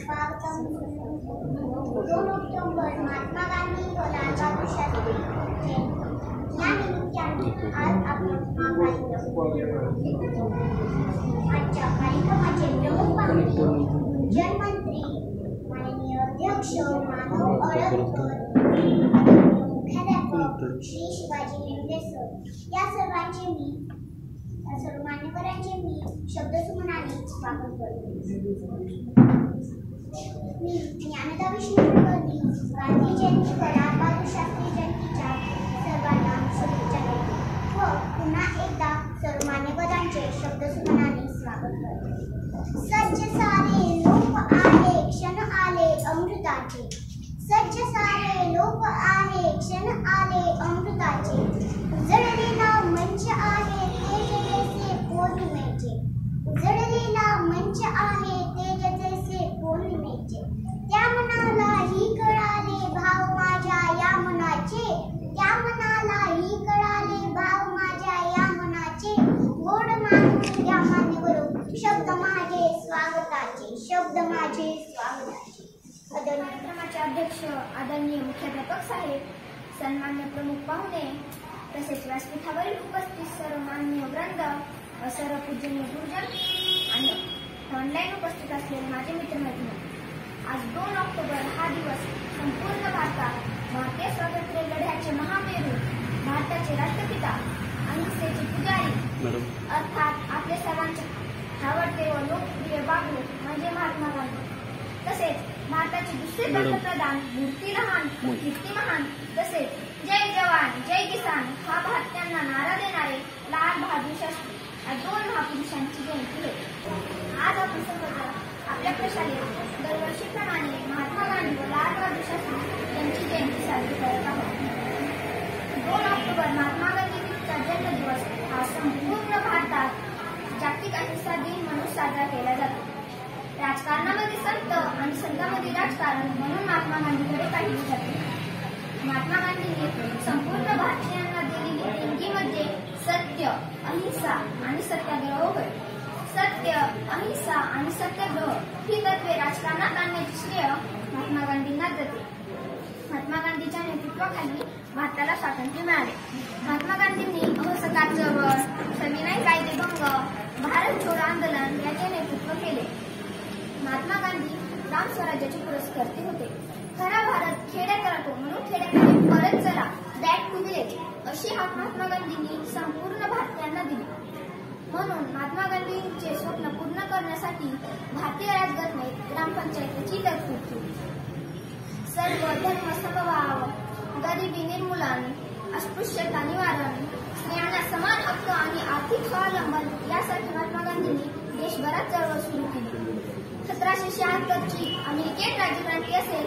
स्वागतम 2 ऑक्टोबर महात्मा गांधी व लाल बहादूर शास्त्री या निमित्ताने आज आपण आजच्या कार्यक्रमाचे प्रमुख पाहुणे जलमंत्री माननीय अध्यक्ष माधव अळवकर मुख्याध्यापक श्री शिवाजी लेंडे सर या सर्व मान्यवरांचे मी शब्दसुमनाने स्वागत करतो। मी ज्ञानदा विष्णू कुलकर्णी गांधी जयंती व लाल बहादूर शास्त्री जयंतीच्या सर्वांना शुभेच्छा देतो व पुन्हा एकदा सर्व मान्यवरांचे शब्दसुमनाने स्वागत करतो। सज्ज सारे लोक आहे क्षण आले अमृताचे, सज्ज सारे लोक आहे क्षण आले अमृताचे, उजळलेला मंच आहे तेज जैसे पौर्णिमेचे, उजळलेला मंच आहे तेज जैसे पौर्णिमेचे, त्या मनाला ही कळाले भाव माझ्या या मनाचे, त्या मनाला ही कळाले भाव माझ्या या मनाचे, गोड मानून या मान्यवरो शब्द माझे स्वागताचे, शब्द माझे स्वागताचे। आदरणीय कार्यक्रमाचे अध्यक्ष आदरणीय मुख्याध्यापक साहेब, सन्मान्य प्रमुख पाहुणे तसेच व्यासपीठावरील उपस्थित सर्व माननीय वृंद, सर्व पूजनीय गुरुजन आणि ऑनलाईन उपस्थित असलेले माझे मित्रमैत्रिणी, आज 2 ऑक्टोबर हा दिवस संपूर्ण भारतात भारतीय स्वातंत्र्य लढ्याचे महामेरू, भारताचे राष्ट्रपिता अहिंसेचे पुजारी अर्थात आपले सर्वांचे आवडते व लोकप्रिय बाबू म्हणजे महात्मा गांधी, तसेच भारताचे दुसरे पंतप्रधान मूर्ती लहान कीर्ती महान, तसेच जय जवान जय किसान हा भारतीयांना नारा देणारे लाल बहादूर शास्त्री या 2 महापुरुषांची जयंती होती। आज आपण सर्वजण आपल्या प्रशालेत दरवर्षीप्रमाणे महात्मा गांधी व लाल बहादूर शास्त्री यांची जयंती साजरी करत आहोत। 2 ऑक्टोबर महात्मा गांधींचा जन्मदिवस हा संपूर्ण भारतात जागतिक अहिंसा दिन म्हणून साजरा केला जातो। राजकारणामध्ये संत आणि संतांमध्ये राजकारण म्हणून महात्मा गांधीकडे पाहिले जाते। महात्मा गांधींनी संपूर्ण भारतीयांना दिलेली देणगीमध्ये सत्य, अहिंसा आणि सत्याग्रह होय। सत्य, अहिंसा आणि सत्याग्रह ही तत्वे राजकारणात आणण्याचे श्रेय महात्मा गांधींना जाते। महात्मा गांधींच्या नेतृत्वाखाली भारताला स्वातंत्र्य मिळाले। महात्मा गांधींनी असहकार चळवळ, सविनय कायदेभंग, भारत छोडो आंदोलन याचे नेतृत्व केले। महात्मा गांधी ग्राम स्वराज्याचे पुरस्कर्ते होते। खरा भारत खेड्यात राहतो म्हणून खेड्याकडे परत चला, बॅक टू विलेज अशी हाक महात्मा गांधींनी संपूर्ण भारतीयांना दिली। म्हणून महात्मा गांधींचे स्वप्न पूर्ण करण्यासाठी भारतीय राजघटनेत ग्रामपंचायतीची तरतूद केली। सर्व धर्म समभाव, गरिबी निर्मूलन, अस्पृश्यता निवारण, स्त्रियांना समान हक्क आणि आर्थिक स्वावलंबन यासाठी महात्मा गांधींनी देशभरात चळवळ सुरू केली। 1776 ची अमेरिकन राज्यक्रांती असेल,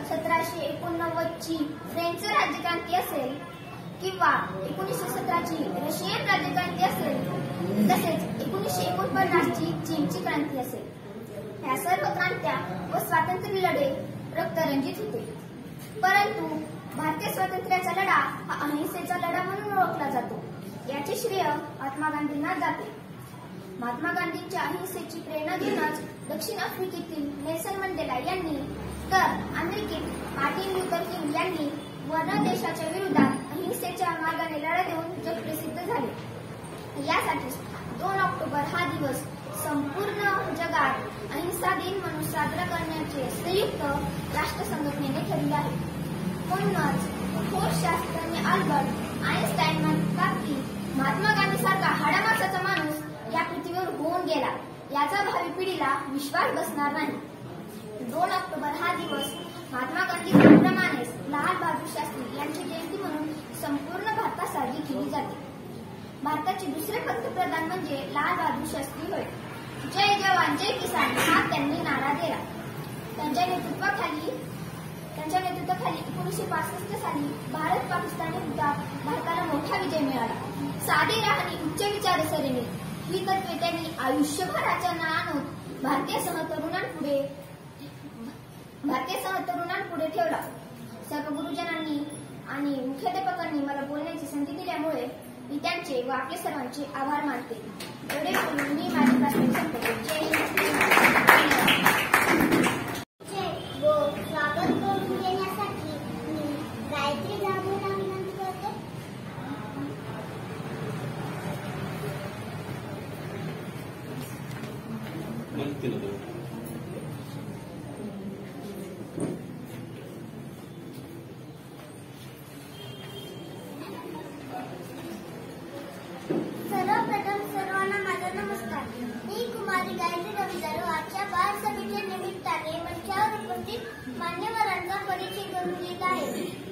1789 ची फ्रेंच राज्यक्रांती असेल किंवा 1917 ची रशियन राज्यक्रांती असेल, तसेच 1949 ची चीनची क्रांती असेल, या सर्व क्रांत्या व स्वातंत्र्य लढे रक्तरंजित होते। परंतु भारतीय स्वातंत्र्याचा लढा हा अहिंसेचा लढा म्हणून ओळखला जातो, याचे श्रेय महात्मा गांधींना जाते। महात्मा गांधींच्या अहिंसेची प्रेरणा घेऊनच दक्षिण आफ्रिकेतील नेल्सन मंडेला यांनी तर अमेरिकेत मार्टिन लुथर किंग यांनी वर्ण देशाच्या विरोधात अहिंसेच्या मार्गाने लढा देऊन जगप्रसिद्ध झाले। यासाठी 2 ऑक्टोबर हा दिवस संपूर्ण जगात अहिंसा दिन म्हणून साजरा करण्याचे संयुक्त राष्ट्र संघटनेने ठरविले आहे। म्हणूनच थोर शास्त्रज्ञ अल्बर्ट आइन्स्टाईन म्हणतात की महात्मा गांधी सारखा हाडामासाचा माणूस या पृथ्वीवर होऊन गेला याचा भावी पिढीला विश्वास बसणार नाही। 2 ऑक्टोबर हा दिवस महात्मा गांधींप्रमाणेच लाल बहादूर शास्त्री यांची जयंती म्हणून संपूर्ण भारतात साजरी केली जाते। भारताचे दुसरे पंतप्रधान म्हणजे लाल बहादूर शास्त्री होय। जय जवान जय किसान हा त्यांनी नारा दिला। त्यांच्या नेतृत्वाखाली 1965 साली भारत पाकिस्तान युद्धात भारताला मोठा विजय मिळाला। साधे राहणी उच्च विचारसरणी ही तत्वे त्यांनी आयुष्यभर आचरणात आणून भारतीय तरुणांपुढे ठेवला। सर्व गुरुजनांनी आणि मुख्याध्यापकांनी मला बोलण्याची संधी दिल्यामुळे मी त्यांचे व आपले सर्वांचे आभार मानते. एवढे बोलून मी माझी प्राथमिक संपते. जय व स्वागत करून देण्यासाठी मी गायत्री जाधवला विनंती करते. सर्वप्रथम सर्वांना माझा नमस्कार. मी कुमारी गायत्री रविदास आजच्या बालसभेच्या निमित्ताने मंचावर उपस्थित मान्यवरांचा परिचय करून देत आहे.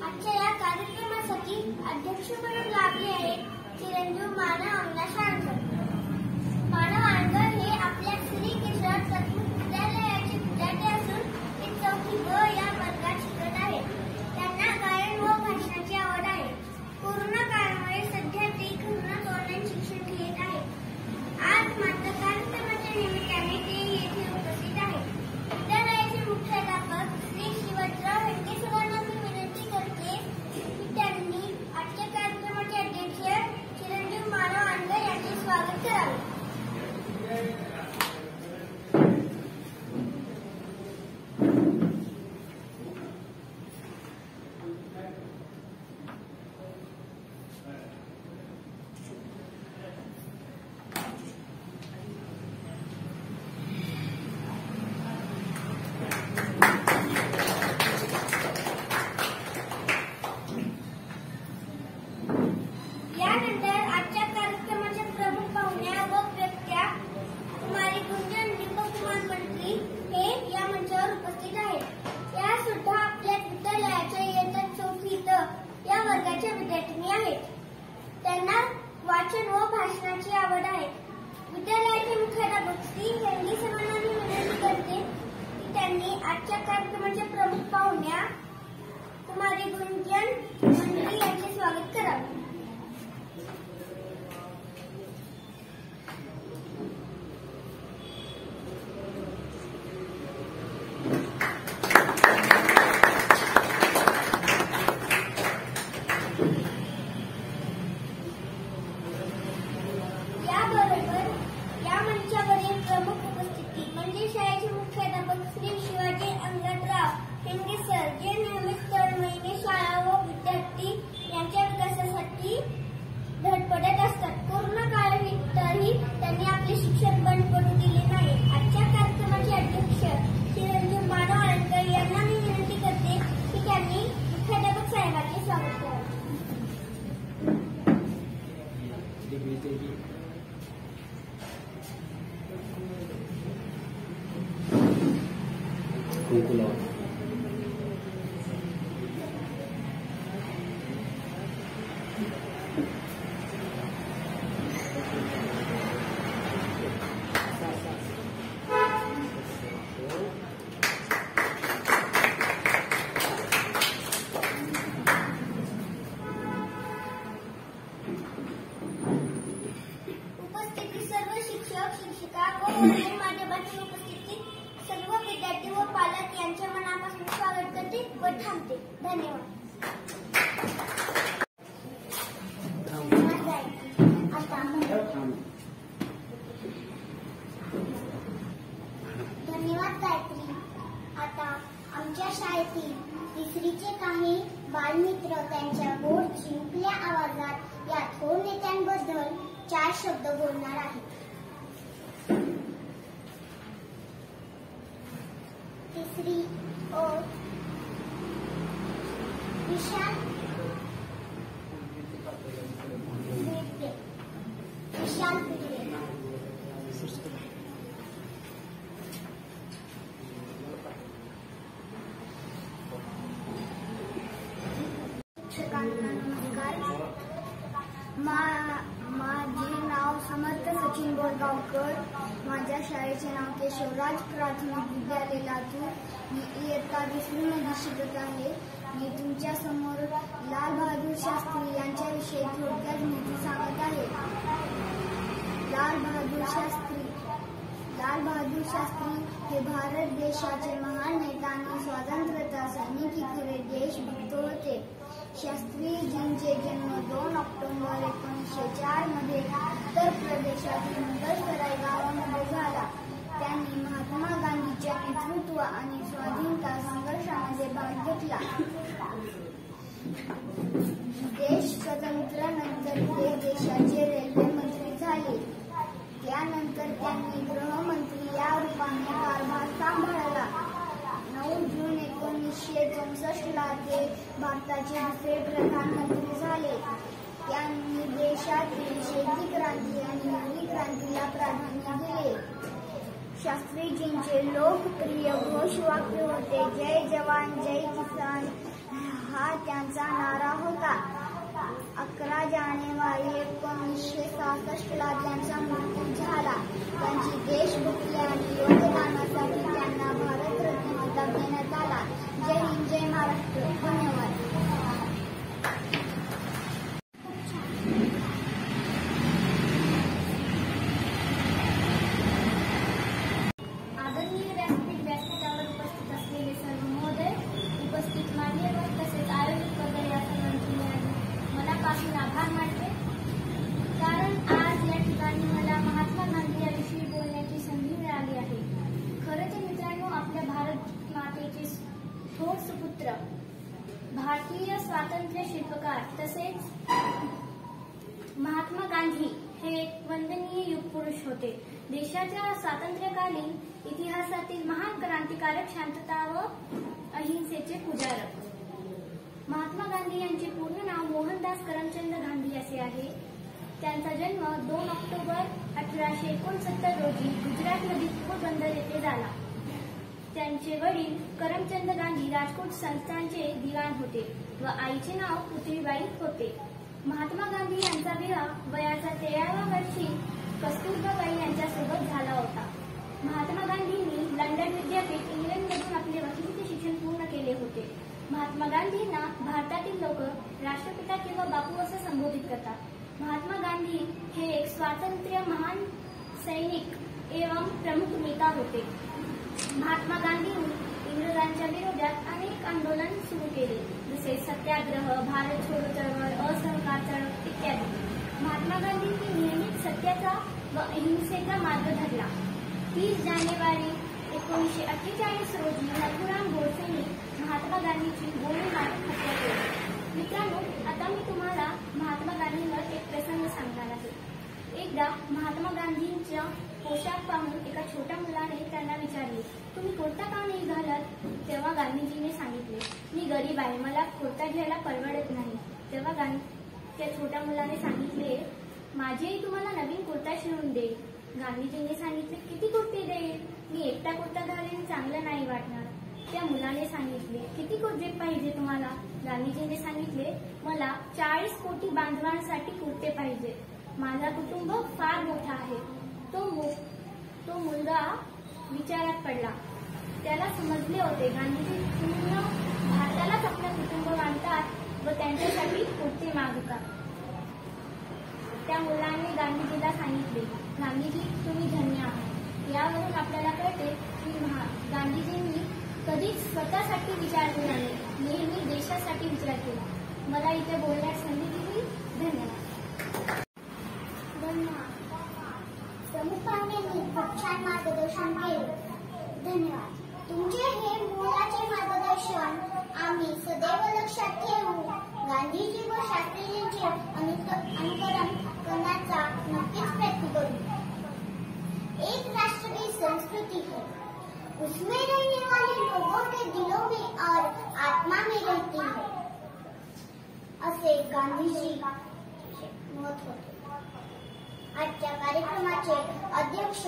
आजच्या या कार्यक्रमासाठी अध्यक्ष म्हणून लाभले आहेत चिरंजीव मानव अविनाश आळकर. मानव आळकर हे आपल्या श्री केशव प्राथमिक विद्यालयाचे विद्यार्थी असून ते 4वी ब या वर्गात शिकत आहेत. त्यांना गायन व भाषणाची आवड आहे. कोरोना काळामुळे सध्या ते घरूनच ऑनलाईन शिक्षण घेत आहेत. आज मात्र कार्यक्रमाच्या निमित्ताने ते येथे उपस्थित आहेत. विद्यालयाचे मुख्याध्यापक श्री शिवाजीराव हेडगेसरांना मी विनंती करते की त्यांनी आजच्या कार्यक्रमाचे अध्यक्ष चिरंजीव मानव आळकर यांचे स्वागत करावे. त्यांना वाचन व भाषणाची आवड आहे. विद्यालयाचे मुख्याध्यापक श्री हेडगेसरांना मी विनंती करते की त्यांनी आजच्या कार्यक्रमाच्या प्रमुख पाहुण्या कुमारी गुंजन मंडळी यांचे स्वागत करावे. शाळेचे मुख्याध्यापक श्री शिवाजी अंगदराव हेडगेसर जे नियमित दर महिने शाळा व विद्यार्थी यांच्या विकासासाठी धडपडत असतात. कोरोना काळातही त्यांनी आपले शिक्षण बंद पडू दिले नाही. आजच्या कार्यक्रमाचे अध्यक्ष चिरंजीव मानव आळकर यांना मी विनंती करते की त्यांनी मुख्याध्यापक साहेबांचे स्वागत करावे. शिक्षिका व ऑनलाईन माध्यमातून उपस्थित सर्व विद्यार्थी व पालक यांचे मनापासून स्वागत करते व थांबते. धन्यवाद. धन्यवाद गायत्री. आता आमच्या शाळेतील तिसरीचे काही बालमित्र त्यांच्या गोड चिमुकल्या आवाजात या थोर नेत्यांबद्दल 4 शब्द बोलणार आहेत. तिसरी और विशाल पिटले. शिक्षकांना नमस्कार. माझे नाव समर्थ सचिन बोरगावकर. माझ्या शाळेचे नाव केशवराज प्राथमिक विद्यालय लातूर. मी इयत्ता 10वी शिकत आहे. मी तुमच्या समोर लाल बहादूर शास्त्री यांच्याविषयी थोडक्यात माहिती सांगत आहे. लाल बहादूर शास्त्री हे भारत देशाचे महान नेता आणि स्वातंत्र्यता सैनिक खरे देशभक्त होते. शास्त्रीजींचे जन्म 2 ऑक्टोबर 1904 मध्ये उत्तर प्रदेशातील मुगलसराय गावामध्ये झाला. त्यांनी महात्मा गांधीच्या नेतृत्व आणि स्वाधीनता संघर्षामध्ये भाग घेतला. देश स्वातंत्र्यानंतर ते देशाचे रेल्वे मंत्री झाले. त्यानंतर त्यांनी गृहमंत्री या रूपाने कारभार सांभाळला. 9 जून 1964 ला ते भारताचे दुसरे प्रधानमंत्री झाले. त्यांनी देशातील शेती क्रांती आणि हरित क्रांतीला प्राधान्य दिले. शास्त्रीजींचे लोकप्रिय घोषवाक्य होते जय जवान जय किसान, हा त्यांचा नारा होता. 11 जानेवारी 1966 ला त्यांचा मृत्यू झाला. त्यांची देशभक्ती आणि योगदानासाठी त्यांना भारतरत्न किताब देण्यात आला. जय हिंद, जय महाराष्ट्र. धन्यवाद. आदरणीय व्यासपीठावर उपस्थित असलेले सर्व महोदय, उपस्थित मान्यवर तसेच आयोजित करणारे या सर्वांचे मनापासून आभार मानते. कारण आज या ठिकाणी मला महात्मा गांधी याविषयी बोलण्याची संधी मिळाली आहे. खरं तर मित्रांनो, आपल्या भारत मातेचे थोर सुपुत्र, भारतीय स्वातंत्र्य शिल्पकार तसेच महात्मा गांधी हे एक वंदनीय युगपुरुष होते. देशाच्या स्वातंत्र्यकालीन इतिहासातील महान क्रांतिकारक, शांतता व अहिंसेचे पुजारक. महात्मा गांधी यांचे पूर्ण नाव मोहनदास करमचंद गांधी असे आहे. त्यांचा जन्म 2 ऑक्टोबर 1869 रोजी गुजरातमधील पोरबंदर येथे झाला. त्यांचे वडील करमचंद गांधी राजकोट संस्थानचे दिवाण होते व आईचे नाव पुतळीबाई होते. महात्मा गांधी यांचा विवाह वयाच्या 13व्या वर्षी कस्तुरबाबाई यांच्यासोबत झाला होता. महात्मा गांधींनी लंडन विद्यापीठ इंग्लंडमधून आपले वकिलीचे शिक्षण पूर्ण केले होते. महात्मा गांधींना भारतातील लोक राष्ट्रपिता किंवा बापू असं संबोधित करतात. महात्मा गांधी हे एक स्वातंत्र्य महान सैनिक एवं प्रमुख नेता होते. महात्मा गांधींनी इंग्रजांच्या विरोधात अनेक आंदोलन सुरू केले, जसे सत्याग्रह, भारत छोडो चळवळ, असहकार चळवळ इत्यादी. महात्मा गांधींनी नेहमीच सत्याचा व अहिंसेचा मार्ग धरला. 30 जानेवारी 1948 रोजी नथुराम गोडसेंनी महात्मा गांधीची गोळी मारून हत्या केली. मित्रांनो, आता मी तुम्हाला महात्मा गांधींवर एक प्रसंग सांगणार आहे. एकदा महात्मा गांधींच्या पोशाख पाहून एका छोट्या मुलाने त्यांना विचारले, तुम्ही कुर्ता का नाही घालत? तेव्हा गांधीजीने सांगितले, मी गरीब आहे, मला कुर्ता घ्यायला परवडत नाही. तेव्हा त्या छोट्या मुलाने सांगितले, माझेही तुम्हाला नवीन कुर्ता शिवून दे. गांधीजींनी सांगितले, किती कुर्ते देईल? मी एकटा कुर्ता घालेन, चांगलं नाही वाटणार. त्या मुलाने सांगितले, किती कुर्ते पाहिजे तुम्हाला? गांधीजींनी सांगितले, मला 40 कोटी बांधवांसाठी कुर्ते पाहिजे. माझा कुटुंब फार मोठा आहे. तो मुलगा विचारात पडला. त्याला समजले होते गांधीजी पूर्ण भारतालाच आपलं कुटुंब मानतात व त्यांच्यासाठी कुर्ते मागतात. त्या मुलाने गांधीजीला सांगितले, गांधीजी तुम्ही धन्य आहात. यावरून आपल्याला कळते की गांधीजींनी कधीच स्वतःसाठी विचार केला नाही, नेहमी देशासाठी विचार केला. मला इथे बोलण्यास संधी दिली. धन्यवाद. प्रमुख पाहुण्यांनी खूप छान मार्गदर्शन केले. धन्यवाद. तुमचे हे मोलाचे मार्गदर्शन आम्ही सदैव लक्षात ठेवू. गांधीजी व शास्त्रीजींचे अनुकरण करण्याचा नक्कीच प्रयत्न करू. एक राष्ट्र की संस्कृति है, उसमें रहने वाले लोगों के दिलों में और आत्मा में रहती है, असे गांधीजी मत होते. आजच्या कार्यक्रमाचे अध्यक्ष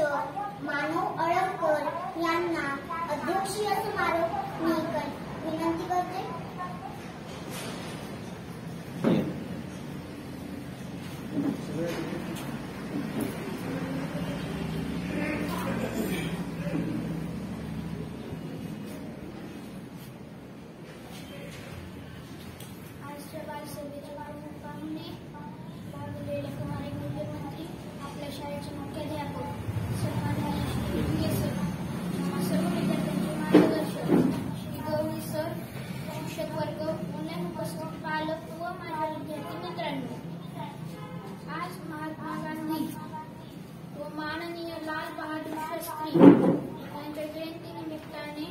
मानव अळवकर यांना अध्यक्षीय समारोप मी विनंती करते. आपल्या शाळेचे मुख्याध्यापक सर्वांना सर्व विद्यार्थ्यांचे मार्गदर्शक श्री गौरी सर, शिक्षक वर्ग, पुण्यात उपस्थित पालक व माझ्या विद्यार्थी मित्रांनो, शास्त्री यांच्या जयंतीनिमित्ताने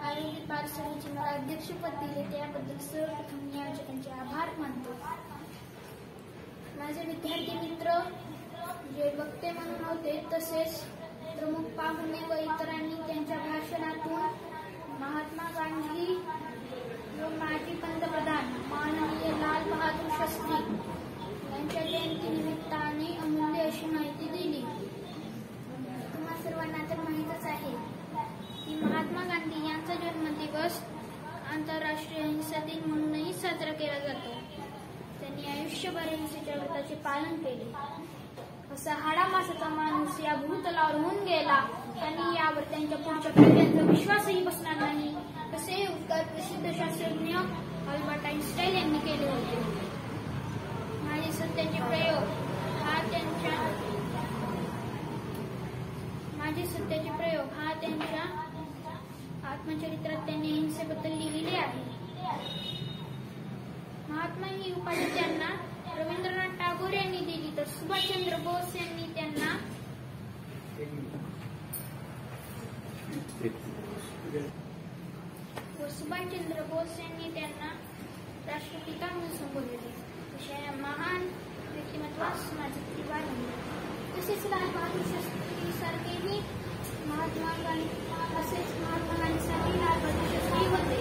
आयोजित बालसभेचे मला अध्यक्षपद दिले त्याबद्दल सर्वप्रथम मी आयोजकांचे आभार मानतो. माझे विद्यार्थी मित्र जे वक्ते म्हणून होते तसेच प्रमुख पाहुणे व इतरांनी त्यांच्या भाषणातून महात्मा गांधी व माजी पंतप्रधान माननीय लाल बहादूर शास्त्री यांच्या जयंतीनिमित्ताने अमूल्य अशी माहिती दिली. तुम्हा सर्वांना तर माहीतच आहे की महात्मा गांधी यांचा जन्मदिवस आंतरराष्ट्रीय अहिंसा दिन म्हणूनही साजरा केला जातो. त्यांनी आयुष्यभर अहिंसेच्या व्रताचे पालन केले. असा हाडामासाचा माणूस या भूतलावर होऊन गेला आणि यावर त्यांच्या पुढच्या पिढ्यांचा विश्वासही बसणार नाही असे उद्गार प्रसिद्ध शास्त्रज्ञ अल्बर्ट आइन्स्टाईन यांनी केले होते. माझे सत्याचे प्रयोग हा त्यांच्या आत्मचरित्रात त्यांनी अहिंसेबद्दल लिहिलेले आहे. महात्मा ही उपाधी त्यांना रवींद्रनाथ टागोर यांनी दिली तर सुभाषचंद्र बोस यांनी त्यांना राष्ट्रपिता म्हणून संबोधले. अशा महान व्यक्तिमत्वास माझे किंवा तसेच लाल बहादूर शास्त्री सारखेही महात्मा गांधी सारखे लाल बहादूर शास्त्री होते.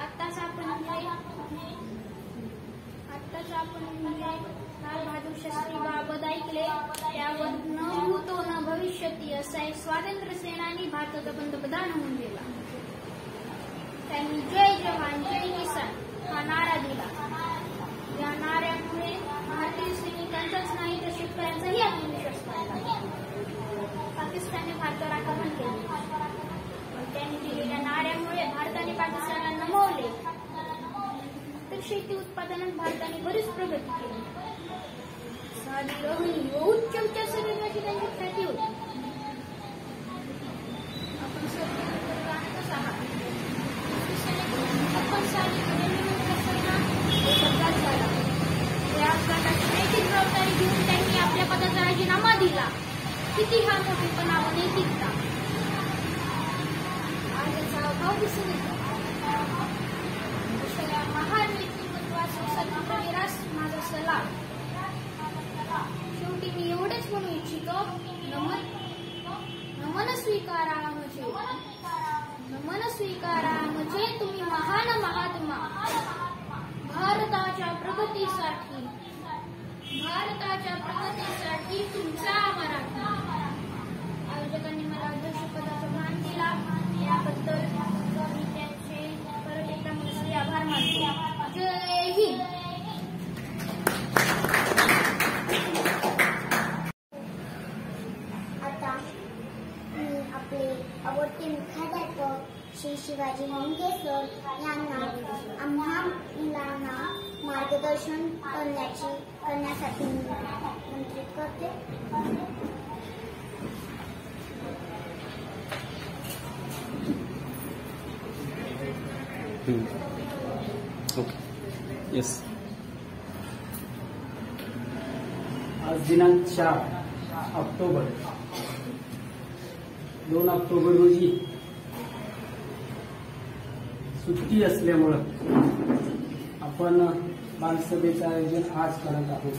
आत्ताच आपण लाल बहादूर शास्त्री बाबत ऐकले त्यावर न भूतो न भविष्यती असा एक स्वातंत्र्य सेनानी भारताचा पंतप्रधान होऊन गेला. त्यांनी जय जवान जय किसान हा नारा दिला. या नाऱ्यामुळे भारतीय सैनिकांचाच नाही तर शेतकऱ्यांचाही आत्मविश्वास वाढला. पाकिस्तानने भारतावर आक्रमण केले पण त्यांनी दिलेल्या नाऱ्यामुळे भारताने पाकिस्तानला नमवले तर शेती उत्पादनात भारताने बरीच प्रगती केली. साधी रोहिणी व उच्च शरीराची त्यांची ख्याती होती. आपण जाणतच आहात. 56 साली अपघात झाला. या अपघाताची नैतिक जबाबदारी घेऊन त्यांनी आपल्या पदाचा राजीनामा दिला. किती हा मोठेपणा व नैतिकता आज याचा अभाव दिसून येतो. अशा महान व्यक्तिमत्वास स्वातंत्र्यवीरास माझा सलाम. शेवटी मी एवढेच म्हणू इच्छितो नमन स्वीकारा म्हणजे तुम्ही महान महात्मा भारताच्या प्रगतीसाठी तुमचा आभार. आयोजकांनी मला अध्यक्षपदाचा मान दिला याबद्दल मी त्यांचे परत एकदा मनस्वी आभार मानतो. जय हिंद. आता मी आपले आवडते मुख्याध्यापक श्री शिवाजी मुंगे सर यांना आम्हा मुलांना मार्गदर्शन करण्यासाठी आमंत्रित करते. आज दिनांक 4 ऑक्टोबर 2 ऑक्टोबर रोजी सुट्टी असल्यामुळं आपण बालसभेचं आयोजन आज करत आहोत.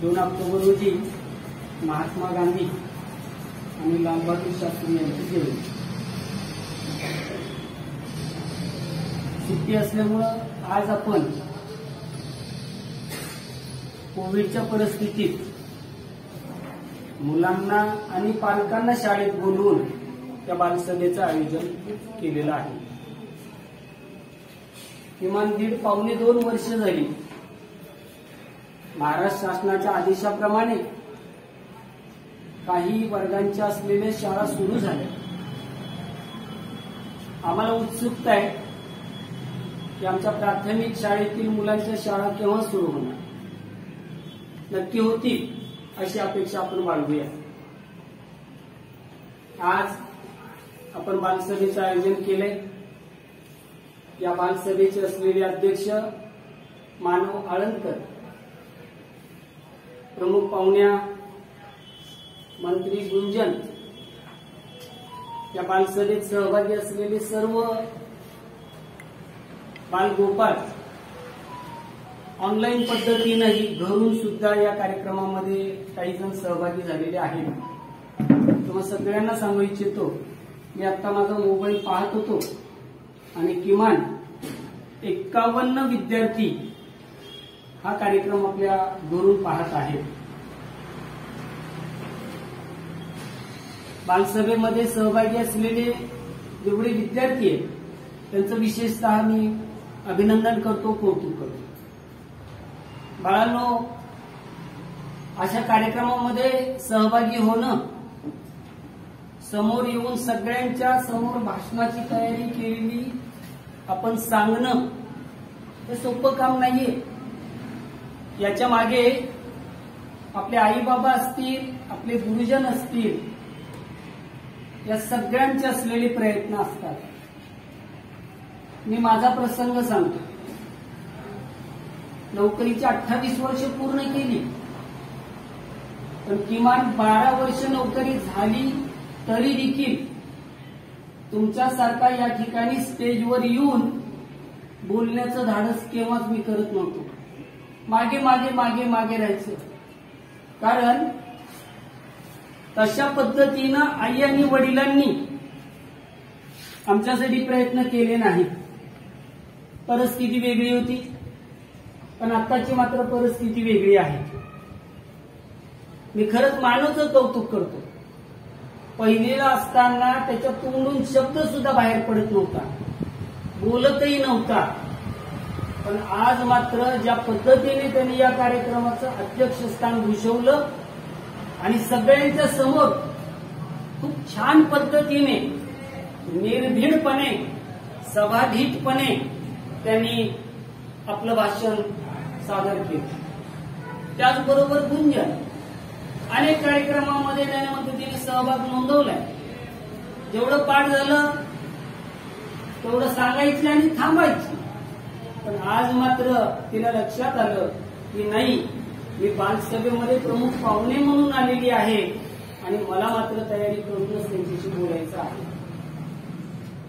2 ऑक्टोबर रोजी महात्मा गांधी आणि लाल बहादूर शास्त्री यांची जयंती. सुट्टी असल्यामुळं आज आपण कोविडच्या परिस्थितीत मुलांना आणि पालकांना शाळेत बोलवून त्या बालसभेचं आयोजन केलेलं आहे. किमान 1.5-2 वर्ष झाली महाराष्ट्र शासनाच्या आदेशाप्रमाणे काही वर्गांच्या असलेल्या शाळा सुरू झाल्या. आम्हाला उत्सुकता आहे की आमच्या प्राथमिक शाळेतील मुलांच्या शाळा केव्हा सुरू होणार. नक्की होतील अशी अपेक्षा आपण बाळगूया. आज आपण बालसभेचं आयोजन केलंय. या बालसभेचे असलेले अध्यक्ष मानव आळंदकर प्रमुख पाहुण्या मंत्री गुंजन, या बालसभेत सहभागी असलेले सर्व बालगोपाळ ऑनलाईन पद्धतीनेही घरून सुद्धा या कार्यक्रमामध्ये काही जण सहभागी झालेले आहेत. तुम्हा सगळ्यांना सांगू इच्छितो, मी आता माझा मोबाईल पाहत होतो आणि किमान 51 विद्यार्थी हा कार्यक्रम आपल्या घरून पाहत आहेत. बालसभेमध्ये सहभागी असलेले जेवढे विद्यार्थी आहेत त्यांचं विशेषतः मी अभिनंदन करतो, कौतुक करतो. बाळांनो, अशा कार्यक्रमामध्ये सहभागी होणं, समोर येऊन सगळ्यांच्या समोर भाषणाची तयारी केलेली आपण सांगणं हे सोपं काम नाहीये. याच्या मागे आपले आई बाबा असतील, आपले गुरुजन असतील, या सगळ्यांचे असलेले प्रयत्न असतात. मी माझा प्रसंग सांगतो. नोकरीची 28 वर्ष पूर्ण केली, पण किमान 12 वर्ष नोकरी झाली तरी देखील तुमच्यासारखा या ठिकाणी स्टेजवर येऊन बोलण्याचं धाडस केव्हाच मी करत नव्हतो. मागे मागे मागे मागे राहायचं. कारण तशा पद्धतीनं आई आणि वडिलांनी आमच्यासाठी प्रयत्न केले नाहीत. परिस्थिती वेगळी होती, पण आत्ताची मात्र परिस्थिती वेगळी आहे. मी खरंच मानवचं कौतुक करतो. पहिलीला असताना त्याच्या तोंडून शब्द सुद्धा बाहेर पडत नव्हता, बोलतही नव्हता. पण आज मात्र ज्या पद्धतीने त्यांनी या कार्यक्रमाचं अध्यक्षस्थान भूषवलं आणि सगळ्यांच्या समोर खूप छान पद्धतीने, निर्भीडपणे, सभाधीटपणे त्यांनी आपलं भाषण सादर केलं. त्याचबरोबर गुंजन अनेक कार्यक्रमामध्ये त्याने पद्धतीने सहभाग नोंदवलाय. जेवढं पाठ झालं तेवढं सांगायचं आणि थांबायचं. पण आज मात्र तिला लक्षात आलं की नाही, मी बालसभेमध्ये प्रमुख पाहुणे म्हणून आलेली आहे आणि मला मात्र तयारी करूनच त्यांच्याशी बोलायचं आहे.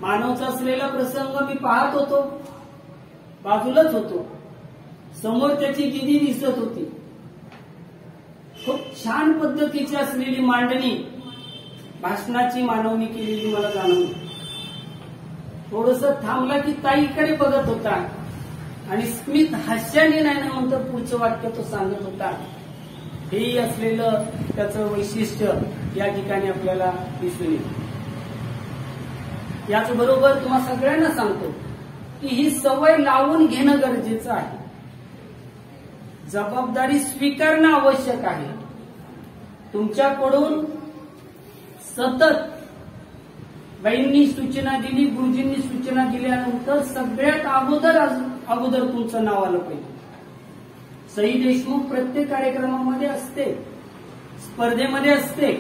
मानवचा असलेला प्रसंग मी पाहत होतो, बाजूलाच होतो. समोर त्याची दिदी दिसत होती. खूप छान पद्धतीची असलेली मांडणी, भाषणाची मानवणी केलेली मला जाणवली. थोडंसं थांबला की ताईकडे बघत होता आणि स्मित हास्याने नाही ना म्हणतो पुढचं वाक्य तो सांगत होता. हेही असलेलं त्याचं वैशिष्ट्य या ठिकाणी आपल्याला दिसून येतं. याचबरोबर तुम्हा सगळ्यांना सांगतो की ही सवय लावून घेणं गरजेचं आहे. जबाबदारी स्वीकारणं आवश्यक आहे. तुमच्याकडून सतत बाईंनी सूचना दिली, गुरुजींनी सूचना दिल्यानंतर सगळ्यात अगोदर तुमचं नाव आलं पाहिजे. सई देशमुख प्रत्येक कार्यक्रमामध्ये असते, स्पर्धेमध्ये असते,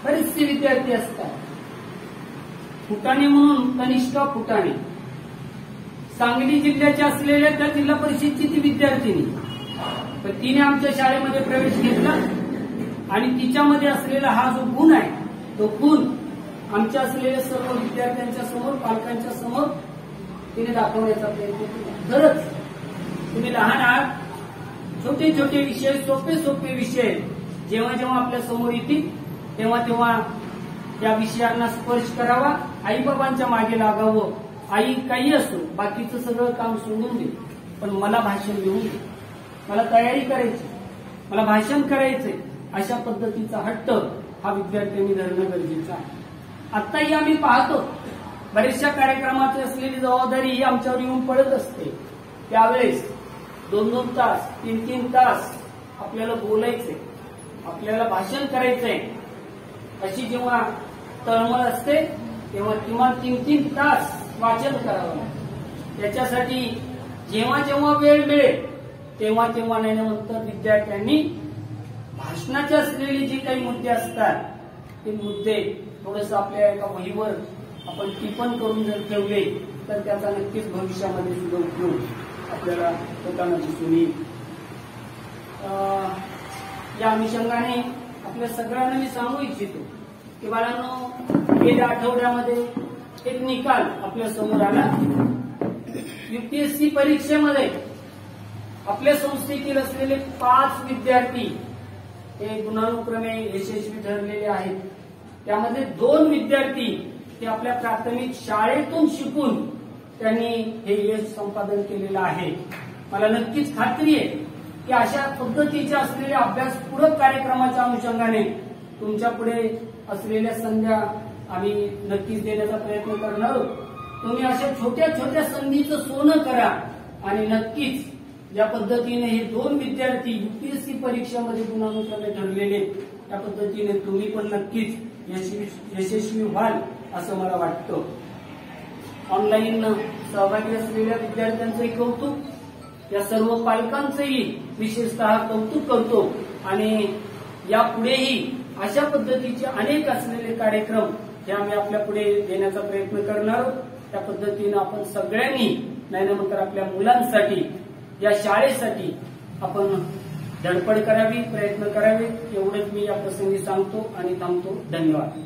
बरेचसे विद्यार्थी असतात. फुटाणे म्हणून कनिष्ठा फुटाणे, सांगली जिल्ह्याच्या असलेल्या त्या जिल्हा परिषदची ती विद्यार्थिनी, पण तिने आमच्या शाळेमध्ये प्रवेश घेतला आणि तिच्यामध्ये असलेला हा जो गुण आहे तो गुण आमच्या असलेल्या सर्व विद्यार्थ्यांच्या समोर, पालकांच्या समोर तिने दाखवण्याचा प्रयत्न केला. खरंच तुम्ही लहान आहात. छोटे छोटे विषय, सोपे सोपे विषय जेव्हा जेव्हा आपल्या समोर येतील तेव्हा तेव्हा त्या विषयांना स्पर्श करावा. आईबाबांच्या मागे लागावं. आई काही असो, बाकीचं सगळं काम सोडून दे, पण मला भाषण घेऊन दे, मला तयारी करायची, मला भाषण करायचंय, अशा पद्धतीचा हट्ट हा विद्यार्थ्यांनी धरणं गरजेचं आहे. आत्ताही आम्ही पाहतो बऱ्याचशा कार्यक्रमाची असलेली जबाबदारी ही आमच्यावर येऊन पडत असते. त्यावेळेस 2-2 तास, 3-3 तास आपल्याला बोलायचंय, आपल्याला भाषण करायचंय, अशी जेव्हा तळमळ असते तेव्हा किमान 3-3 तास वाचन करावं. त्याच्यासाठी जेव्हा जेव्हा वेळ मिळेल तेव्हा तेव्हा नाही म्हणतात विद्यार्थ्यांनी भाषणाचे असलेले जे काही मुद्दे असतात ते मुद्दे थोडंसं आपल्या एका वहीवर आपण टिपण करून जर ठेवले तर त्याचा नक्कीच भविष्यामध्ये सुद्धा उपयोग आपल्याला होताना दिसून येईल. या अनुषंगाने आपल्या सगळ्यांना मी सांगू इच्छितो की बाळांनो, गेल्या आठवड्यामध्ये एक निकाल आपल्या समोर आला. UPSC परीक्षेमध्ये आपल्या संस्थेतील असलेले 5 विद्यार्थी हे गुणानुक्रमे यशस्वी ठरलेले आहेत. त्यामध्ये 2 विद्यार्थी हे आपल्या प्राथमिक शाळेतून शिकून त्यांनी हे यश संपादन केलेलं आहे. मला नक्कीच खात्री आहे की अशा पद्धतीच्या असलेल्या अभ्यासपूरक कार्यक्रमाच्या अनुषंगाने तुमच्या पुढे असलेल्या संध्या आम्ही नक्कीच देण्याचा प्रयत्न करणार आहोत. तुम्ही अशा छोट्या छोट्या संधीचं सोनं करा आणि नक्कीच ज्या पद्धतीने हे 2 विद्यार्थी UPSC परीक्षेमध्ये गुणानुक्रमे ठरलेले, त्या पद्धतीने तुम्ही पण नक्कीच यशस्वी व्हाल असं मला वाटतं. ऑनलाईन सहभागी असलेल्या विद्यार्थ्यांचंही कौतुक, या सर्व पालकांचंही विशेषतः कौतुक करतो आणि यापुढेही अशा पद्धतीचे अनेक असलेले कार्यक्रम हे आम्ही आपल्या पुढे देण्याचा प्रयत्न करणार आहोत. त्या पद्धतीनं आपण सगळ्यांनी नाही तर आपल्या मुलांसाठी, या शाळेसाठी आपण धडपड करावी, प्रयत्न करावे, एवढंच मी या प्रसंगी सांगतो आणि थांबतो. धन्यवाद.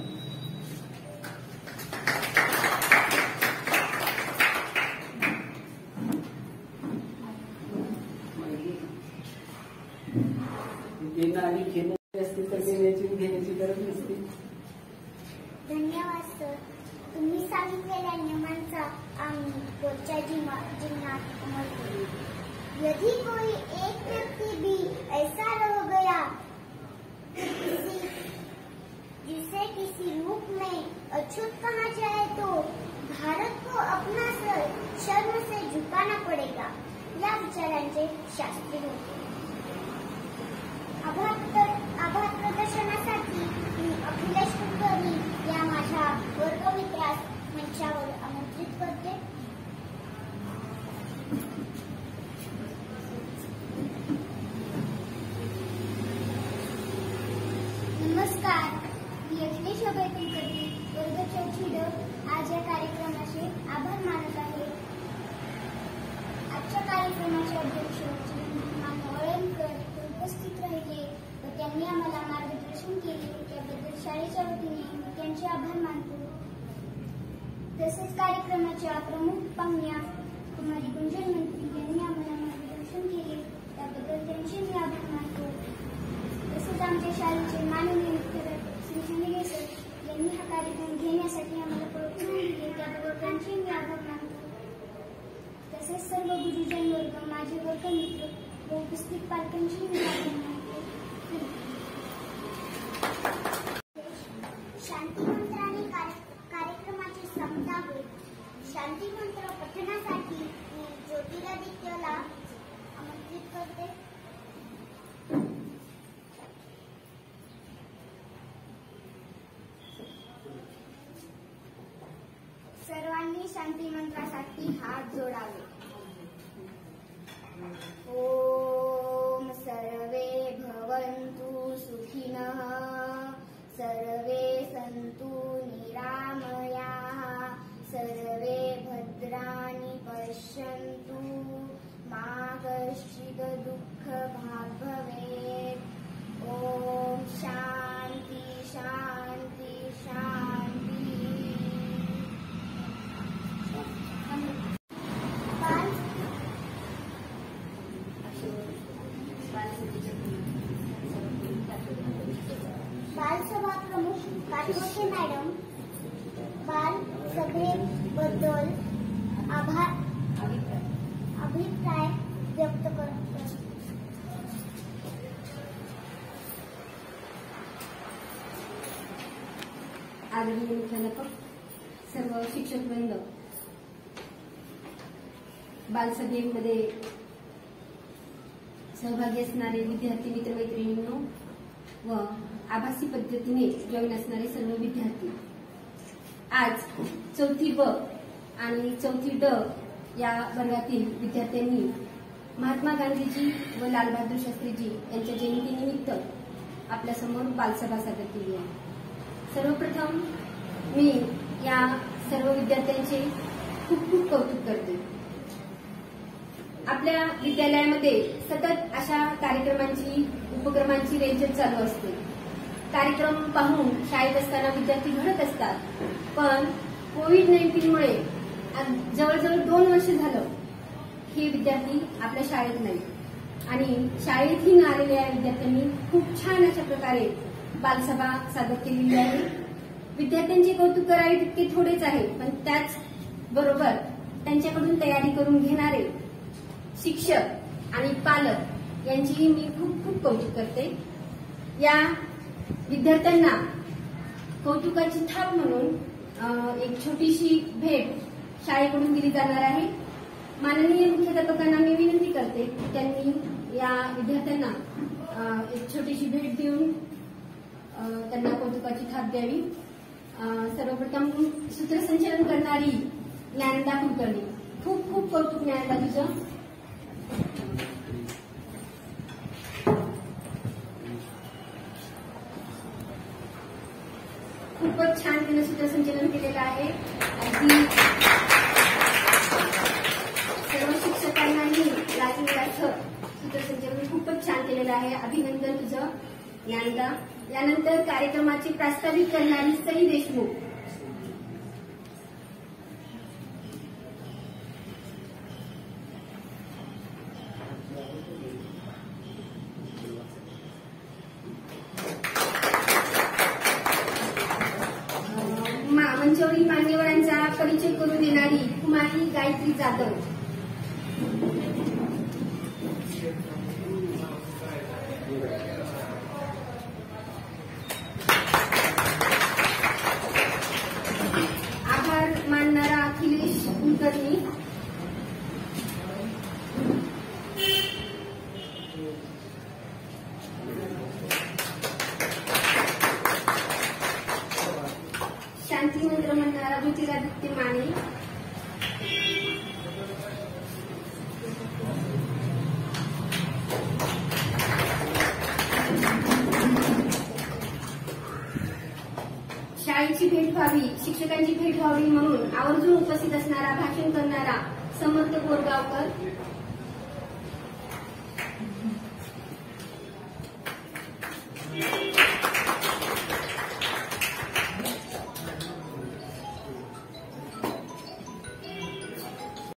आणि घेण्याची असतील तर घेण्याची गरज नसते. धन्यवाद सर. तुम्ही सांगितलेल्या नियमांचा आम्ही रोजच्या जीवनात अंमल करू. यदि कोई एक व्यक्ति भी ऐसा रह गया जिसे किसी रूप में अछूत कहा जाए तो भारत को अपना सर शर्म से झुकाना पड़ेगा. या विचारांचे शास्त्री होते. आभार प्रदर्शनासाठी मी अखिलेश कुलकर्णी या माझ्या वर्गमित्रास मंचावर आमंत्रित करते. नमस्कार, मी अखिलेश अभय कुलकर्णी, वर्ग 4 ड आज या कार्यक्रमाचे आभार मानत आहे. आजच्या कार्यक्रमाचे अध्यक्ष उपस्थित राहिले व त्यांनी आम्हाला मार्गदर्शन केले, त्याबद्दल शाळेच्या वतीने मी त्यांचे आभार मानतो. तसेच कार्यक्रमाच्या प्रमुख पाहुण्या कुमारी गुंजन मंत्री यांनी आम्हाला मार्गदर्शन केले, त्याबद्दल त्यांचे मी आभार मानतो. तसेच आमच्या शाळेचे माननीय मुख्य श्री संजय सर यांनी हा कार्यक्रम घेण्यासाठी आम्हाला प्रोत्साहन दिले, त्याबद्दल त्यांचे मी आभार मानतो. तसेच सर्व गुरुजन वर्ग, माझे वर्गमित्र व उपस्थित पालकांची मी आभार मानतो. शांतिमंत्राने कार्यक्रमाची समता होईल. शांतिमंत्र पठणासाठी मी ज्योतिरादित्यला आमंत्रित करते. सर्वांनी शांतिमंत्रासाठी हात जोडावे. ओम सर्वे भवन्तु सुखिनः, सर्वे सन्तु निरामयाः, सर्वे भद्राणि पश्यन्तु, मा कश्चित् दुःखभाग् भवेत्. ओम शान्ति शान्ति शान्ति. बालसभा प्रमुख काटोसे मॅडम बाल सभेबद्दल अभिप्राय व्यक्त करतात. आदरणीय मुख्याध्यापक, सर्व शिक्षक वृंद, बालसभेमध्ये सहभागी असणारे विद्यार्थी मित्रमैत्रिणींनो व आभासी पद्धतीने जॉईन असणारे सर्व विद्यार्थी, आज 4थी ब आणि 4थी ड या वर्गातील विद्यार्थ्यांनी महात्मा गांधीजी व लालबहादूर शास्त्रीजी यांच्या जयंतीनिमित्त आपल्यासमोर बालसभा सादर केली आहे. सर्वप्रथम मी या सर्व विद्यार्थ्यांचे खूप खूप कौतुक करते. आपल्या विद्यालयामध्ये सतत अशा उपक्रमांची रेंजर चालू असते. कार्यक्रम पाहून शाळेत असताना विद्यार्थी घडत असतात. पण कोविड-19 जवळजवळ 2 वर्ष झालं हे विद्यार्थी आपल्या शाळेत नाही. आणि शाळेतही न आलेल्या विद्यार्थ्यांनी खूप छान अशा प्रकारे बालसभा सादर केलेली आहे. विद्यार्थ्यांचे कौतुक करावे तितके थोडेच आहे, पण त्याचबरोबर त्यांच्याकडून तयारी करून घेणारे शिक्षक आणि पालक यांचीही मी खूप खूप कौतुक करते. या विद्यार्थ्यांना कौतुकाची थाप म्हणून एक छोटीशी भेट शाळेकडून दिली जाणार आहे. माननीय मुख्याध्यापकांना मी विनंती करते की त्यांनी या विद्यार्थ्यांना एक छोटीशी भेट देऊन त्यांना कौतुकाची थाप द्यावी. सर्वप्रथम सूत्रसंचलन करणारी ज्ञानदा कुलकर्णी. खूप खूप कौतुक ज्ञानदा तुझं. खूपच छान तिने सूत्रसंचलन केलेलं आहे. अगदी सर्व शिक्षकांनाही लागेल असं सूत्रसंचलन खूपच छान केलेलं आहे. अभिनंदन तुझं ज्ञानदा. यानंतर कार्यक्रमाची प्रास्ताविक करणारी सई देशमुख. मंचावरील मान्यवरांचा परिचय करून देणारी कुमारी गायत्री जाधव. आभार मानणारा अखिलेश कुलकर्णी. शांती मंत्र म्हणणारा ज्योतिरादित्य माने. शाळेची भेट व्हावी, शिक्षकांची भेट व्हावी म्हणून आवर्जून उपस्थित असणारा, भाषण करणारा समर्थ बोरगावकर.